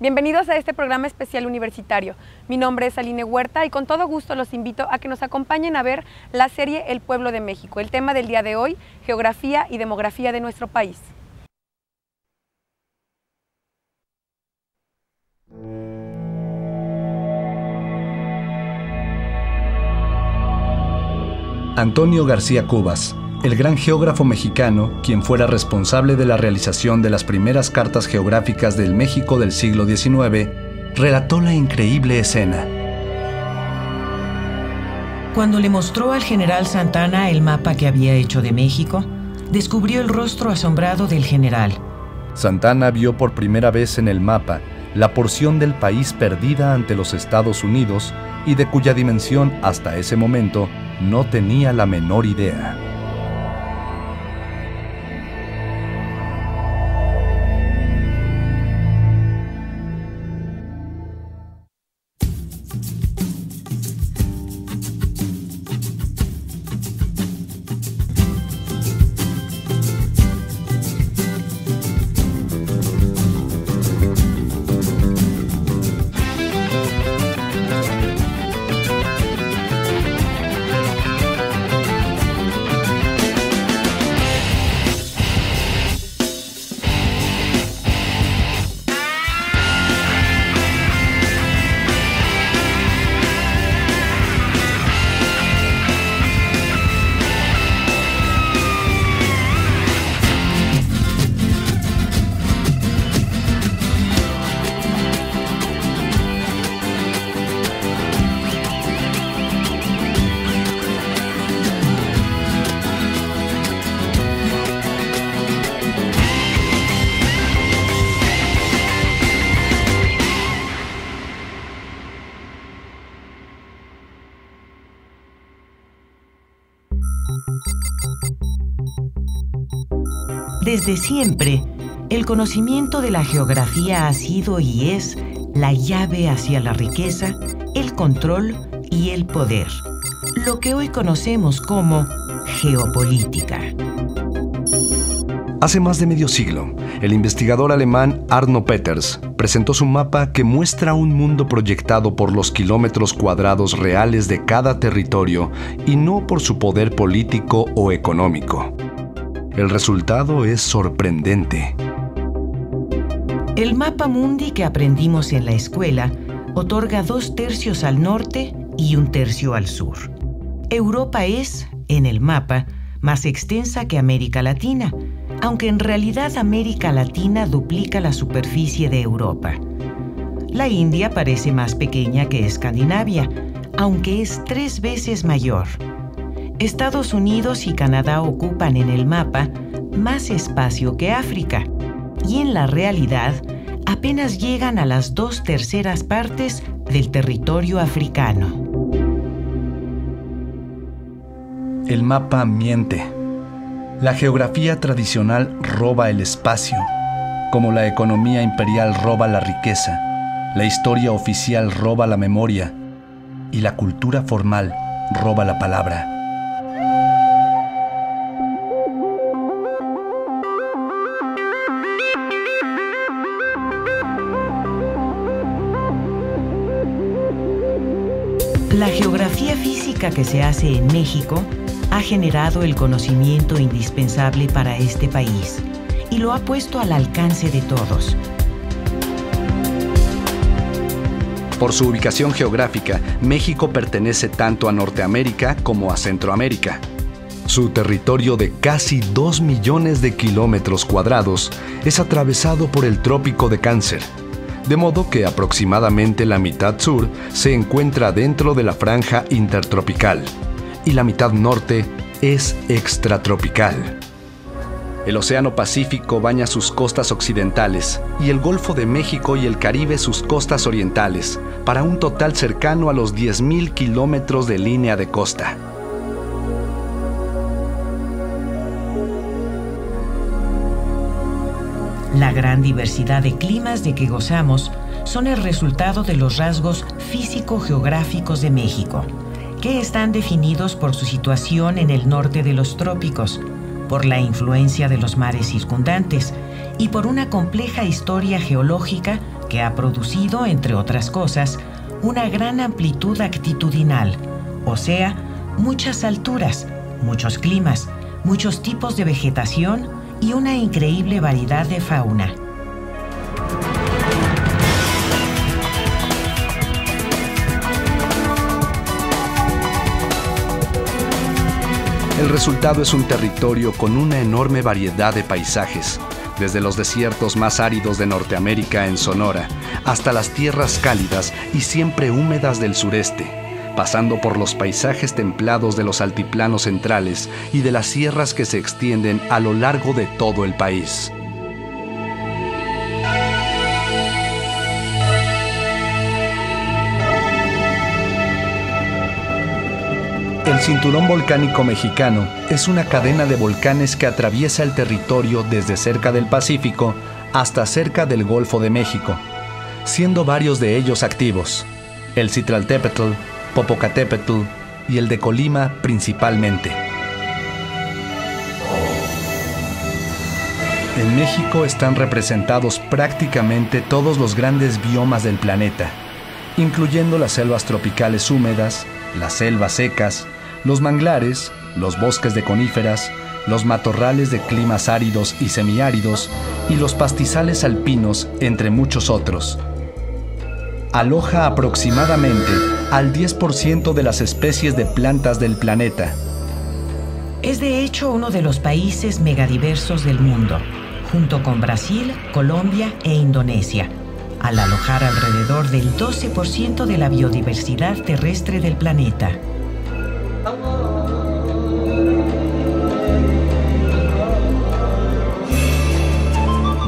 Bienvenidos a este programa especial universitario. Mi nombre es Aline Huerta y con todo gusto los invito a que nos acompañen a ver la serie El Pueblo de México. El tema del día de hoy, geografía y demografía de nuestro país. Antonio García Cubas, el gran geógrafo mexicano, quien fuera responsable de la realización de las primeras cartas geográficas del México del siglo XIX, relató la increíble escena. Cuando le mostró al general Santana el mapa que había hecho de México, descubrió el rostro asombrado del general. Santana vio por primera vez en el mapa la porción del país perdida ante los Estados Unidos y de cuya dimensión hasta ese momento no tenía la menor idea. Desde siempre, el conocimiento de la geografía ha sido y es la llave hacia la riqueza, el control y el poder, lo que hoy conocemos como geopolítica. Hace más de medio siglo, el investigador alemán Arno Peters presentó su mapa que muestra un mundo proyectado por los kilómetros cuadrados reales de cada territorio y no por su poder político o económico. El resultado es sorprendente. El mapa mundi que aprendimos en la escuela otorga 2/3 al norte y 1/3 al sur. Europa es, en el mapa, más extensa que América Latina, aunque en realidad América Latina duplica la superficie de Europa. La India parece más pequeña que Escandinavia, aunque es 3 veces mayor. Estados Unidos y Canadá ocupan en el mapa más espacio que África, y en la realidad apenas llegan a las 2/3 partes del territorio africano. El mapa miente. La geografía tradicional roba el espacio, como la economía imperial roba la riqueza, la historia oficial roba la memoria y la cultura formal roba la palabra. La geografía física que se hace en México ha generado el conocimiento indispensable para este país y lo ha puesto al alcance de todos. Por su ubicación geográfica, México pertenece tanto a Norteamérica como a Centroamérica. Su territorio de casi 2 millones de kilómetros cuadrados es atravesado por el Trópico de Cáncer, de modo que aproximadamente la mitad sur se encuentra dentro de la franja intertropical y la mitad norte es extratropical. El Océano Pacífico baña sus costas occidentales y el Golfo de México y el Caribe sus costas orientales, para un total cercano a los 10.000 kilómetros de línea de costa. La gran diversidad de climas de que gozamos son el resultado de los rasgos físico-geográficos de México, que están definidos por su situación en el norte de los trópicos, por la influencia de los mares circundantes y por una compleja historia geológica que ha producido, entre otras cosas, una gran amplitud actitudinal, o sea, muchas alturas, muchos climas, muchos tipos de vegetación y una increíble variedad de fauna. El resultado es un territorio con una enorme variedad de paisajes, desde los desiertos más áridos de Norteamérica en Sonora, hasta las tierras cálidas y siempre húmedas del sureste, pasando por los paisajes templados de los altiplanos centrales y de las sierras que se extienden a lo largo de todo el país. El Cinturón Volcánico Mexicano es una cadena de volcanes que atraviesa el territorio desde cerca del Pacífico hasta cerca del Golfo de México, siendo varios de ellos activos: el Citraltépetl, Popocatépetl y el de Colima principalmente. En México están representados prácticamente todos los grandes biomas del planeta, incluyendo las selvas tropicales húmedas, las selvas secas, los manglares, los bosques de coníferas, los matorrales de climas áridos y semiáridos y los pastizales alpinos, entre muchos otros. Aloja aproximadamente al 10% de las especies de plantas del planeta. Es de hecho uno de los países megadiversos del mundo, junto con Brasil, Colombia e Indonesia, al alojar alrededor del 12% de la biodiversidad terrestre del planeta.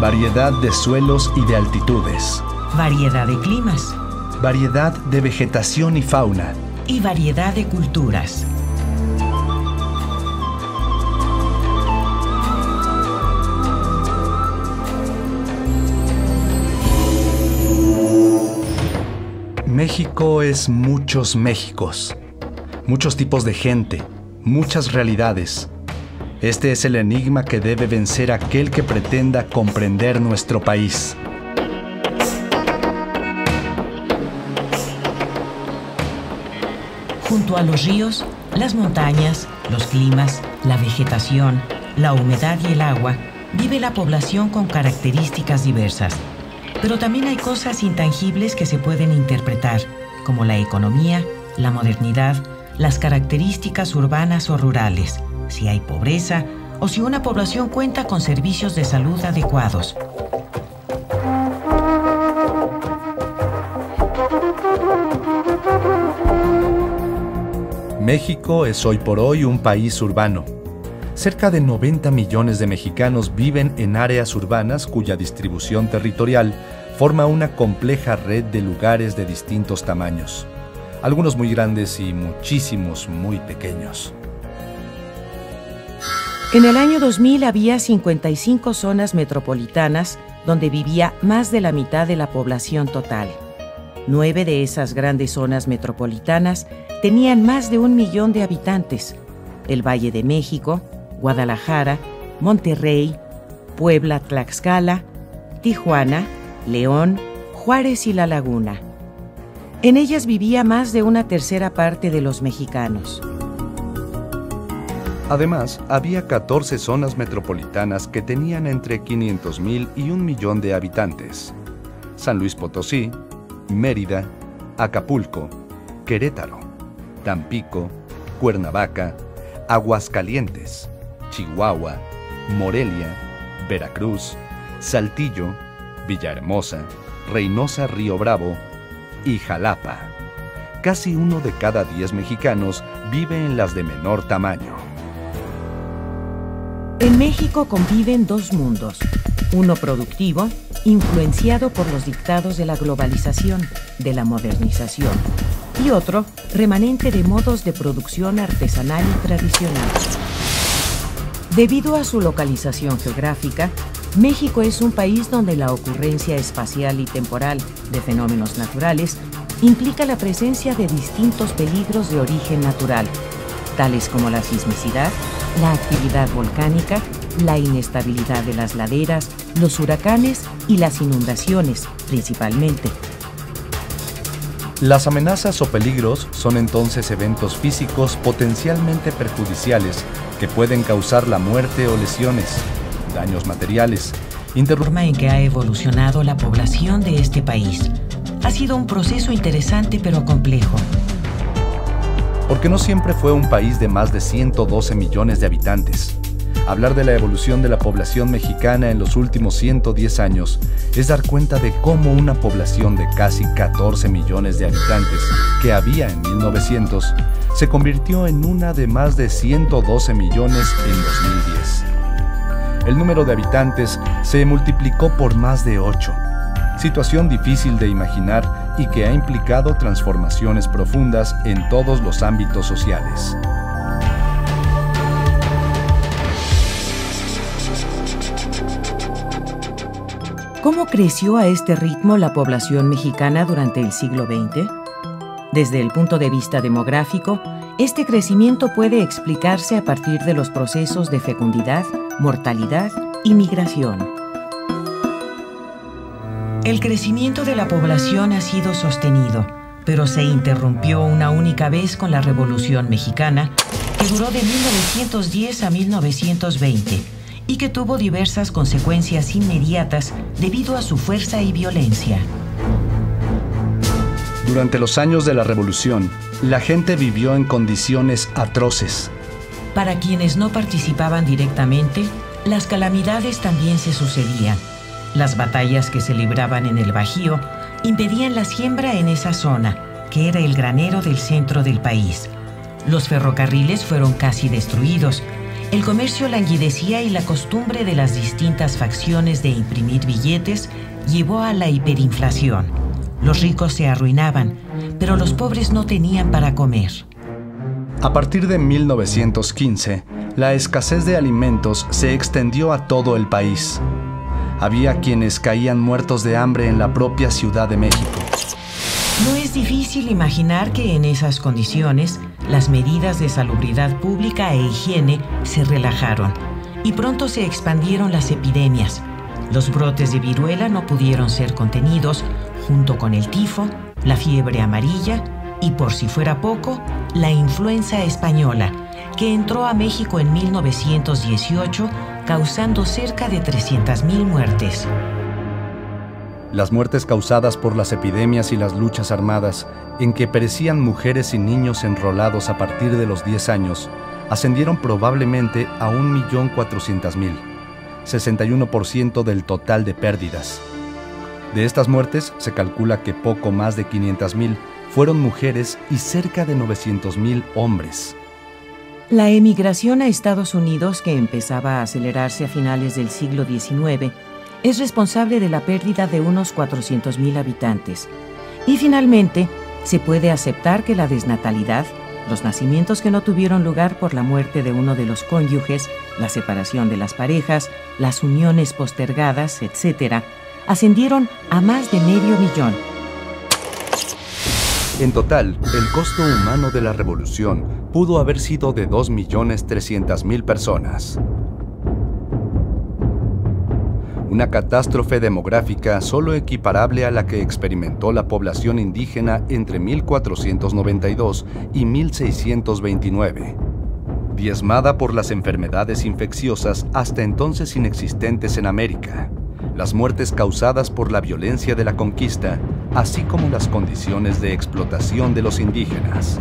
Variedad de suelos y de altitudes. Variedad de climas. Variedad de vegetación y fauna. Y variedad de culturas. México es muchos Méxicos, muchos tipos de gente, muchas realidades. Este es el enigma que debe vencer aquel que pretenda comprender nuestro país. Junto a los ríos, las montañas, los climas, la vegetación, la humedad y el agua, vive la población con características diversas. Pero también hay cosas intangibles que se pueden interpretar, como la economía, la modernidad, las características urbanas o rurales, si hay pobreza o si una población cuenta con servicios de salud adecuados. México es hoy por hoy un país urbano. Cerca de 90 millones de mexicanos viven en áreas urbanas cuya distribución territorial forma una compleja red de lugares de distintos tamaños, algunos muy grandes y muchísimos muy pequeños. En el año 2000 había 55 zonas metropolitanas donde vivía más de la mitad de la población total. 9 de esas grandes zonas metropolitanas tenían más de 1 millón de habitantes: el Valle de México, Guadalajara, Monterrey, Puebla, Tlaxcala, Tijuana, León, Juárez y La Laguna. En ellas vivía más de 1/3 parte de los mexicanos. Además, había 14 zonas metropolitanas que tenían entre 500,000 y 1 millón de habitantes: San Luis Potosí, Mérida, Acapulco, Querétaro, Tampico, Cuernavaca, Aguascalientes, Chihuahua, Morelia, Veracruz, Saltillo, Villahermosa, Reynosa, Río Bravo y Jalapa. Casi 1 de cada 10 mexicanos vive en las de menor tamaño. En México conviven 2 mundos: uno productivo, influenciado por los dictados de la globalización, de la modernización, y otro remanente de modos de producción artesanal y tradicional. Debido a su localización geográfica, México es un país donde la ocurrencia espacial y temporal de fenómenos naturales implica la presencia de distintos peligros de origen natural, tales como la sismicidad, la actividad volcánica, la inestabilidad de las laderas, los huracanes y las inundaciones, principalmente. Las amenazas o peligros son entonces eventos físicos potencialmente perjudiciales que pueden causar la muerte o lesiones, daños materiales. La forma en que ha evolucionado la población de este país ha sido un proceso interesante pero complejo. Porque no siempre fue un país de más de 112 millones de habitantes. Hablar de la evolución de la población mexicana en los últimos 110 años es dar cuenta de cómo una población de casi 14 millones de habitantes que había en 1900 se convirtió en una de más de 112 millones en 2010. El número de habitantes se multiplicó por más de 8. Situación difícil de imaginar y que ha implicado transformaciones profundas en todos los ámbitos sociales. ¿Cómo creció a este ritmo la población mexicana durante el siglo XX? Desde el punto de vista demográfico, este crecimiento puede explicarse a partir de los procesos de fecundidad, mortalidad y migración. El crecimiento de la población ha sido sostenido, pero se interrumpió una única vez con la Revolución Mexicana, que duró de 1910 a 1920 y que tuvo diversas consecuencias inmediatas debido a su fuerza y violencia. Durante los años de la Revolución, la gente vivió en condiciones atroces. Para quienes no participaban directamente, las calamidades también se sucedían. Las batallas que se libraban en el Bajío impedían la siembra en esa zona, que era el granero del centro del país. Los ferrocarriles fueron casi destruidos. El comercio languidecía y la costumbre de las distintas facciones de imprimir billetes llevó a la hiperinflación. Los ricos se arruinaban, pero los pobres no tenían para comer. A partir de 1915, la escasez de alimentos se extendió a todo el país. Había quienes caían muertos de hambre en la propia Ciudad de México. No es difícil imaginar que en esas condiciones las medidas de salubridad pública e higiene se relajaron y pronto se expandieron las epidemias. Los brotes de viruela no pudieron ser contenidos, junto con el tifo, la fiebre amarilla y, por si fuera poco, la influenza española, que entró a México en 1918, causando cerca de 300,000 muertes. Las muertes causadas por las epidemias y las luchas armadas, en que perecían mujeres y niños enrolados a partir de los 10 años, ascendieron probablemente a 1.400.000, 61% del total de pérdidas. De estas muertes, se calcula que poco más de 500,000 fueron mujeres y cerca de 900,000 hombres. La emigración a Estados Unidos, que empezaba a acelerarse a finales del siglo XIX, es responsable de la pérdida de unos 400,000 habitantes. Y finalmente, se puede aceptar que la desnatalidad, los nacimientos que no tuvieron lugar por la muerte de uno de los cónyuges, la separación de las parejas, las uniones postergadas, etc., ascendieron a más de 500,000. En total, el costo humano de la revolución pudo haber sido de 2.300.000 personas. Una catástrofe demográfica solo equiparable a la que experimentó la población indígena entre 1492 y 1629. Diezmada por las enfermedades infecciosas hasta entonces inexistentes en América, las muertes causadas por la violencia de la conquista, así como las condiciones de explotación de los indígenas.